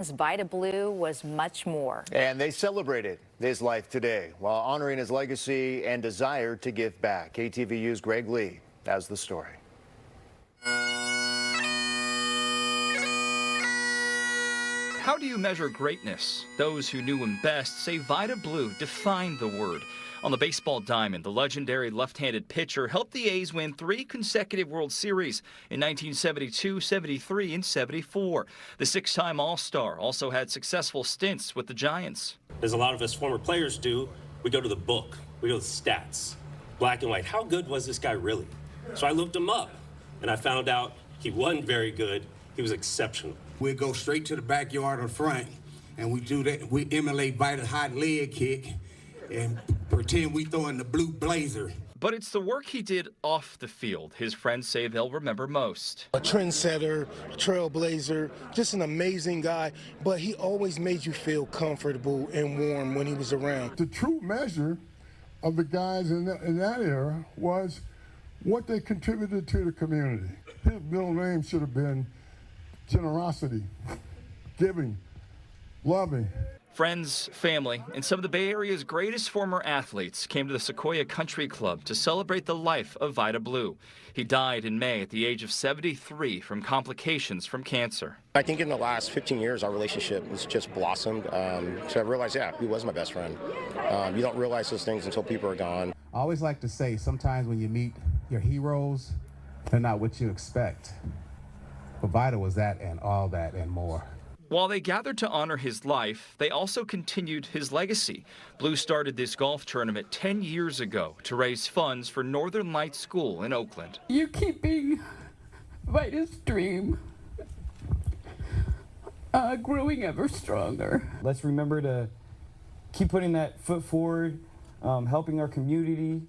Vida Blue was much more. And they celebrated his life today while honoring his legacy and desire to give back. KTVU's Greg Lee has the story. How do you measure greatness? Those who knew him best say Vida Blue defined the word. On the baseball diamond, the legendary left-handed pitcher helped the A's win 3 consecutive World Series in 1972, 73, and 74. The 6-time All-Star also had successful stints with the Giants. As a lot of us former players do, we go to the book, we go to the stats, black and white. How good was this guy really? So I looked him up, and I found out he wasn't very good. He was exceptional. We go straight to the backyard or front, and we do that. We emulate Vida's hot leg kick and pretend we throw in the blue blazer. But it's the work he did off the field his friends say they'll remember most. A trendsetter, trailblazer, just an amazing guy, but he always made you feel comfortable and warm when he was around. The true measure of the guys in that era was what they contributed to the community. His middle name should have been generosity, giving, loving. Friends, family, and some of the Bay Area's greatest former athletes came to the Sequoyah Country Club to celebrate the life of Vida Blue. He died in May at the age of 73 from complications from cancer. I think in the last 15 years, our relationship has just blossomed. So I realized, yeah, he was my best friend. You don't realize those things until people are gone. I always like to say, sometimes when you meet your heroes, they're not what you expect. But Vida was that and all that and more. While they gathered to honor his life, they also continued his legacy. Blue started this golf tournament 10 years ago to raise funds for Northern Lights School in Oakland. You're keeping Vida's dream growing ever stronger. Let's remember to keep putting that foot forward, helping our community.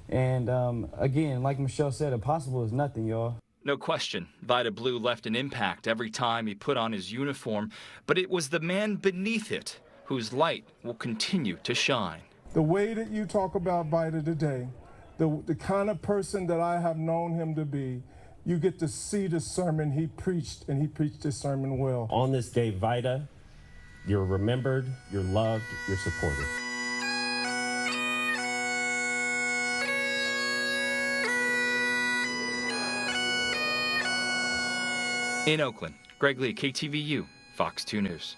And again, like Michelle said, impossible is nothing, y'all. No question, Vida Blue left an impact every time he put on his uniform, but it was the man beneath it whose light will continue to shine. The way that you talk about Vida today, the kind of person that I have known him to be, you get to see the sermon he preached, and he preached his sermon well. On this day, Vida, you're remembered, you're loved, you're supported. In Oakland, Greg Lee, KTVU, Fox 2 News.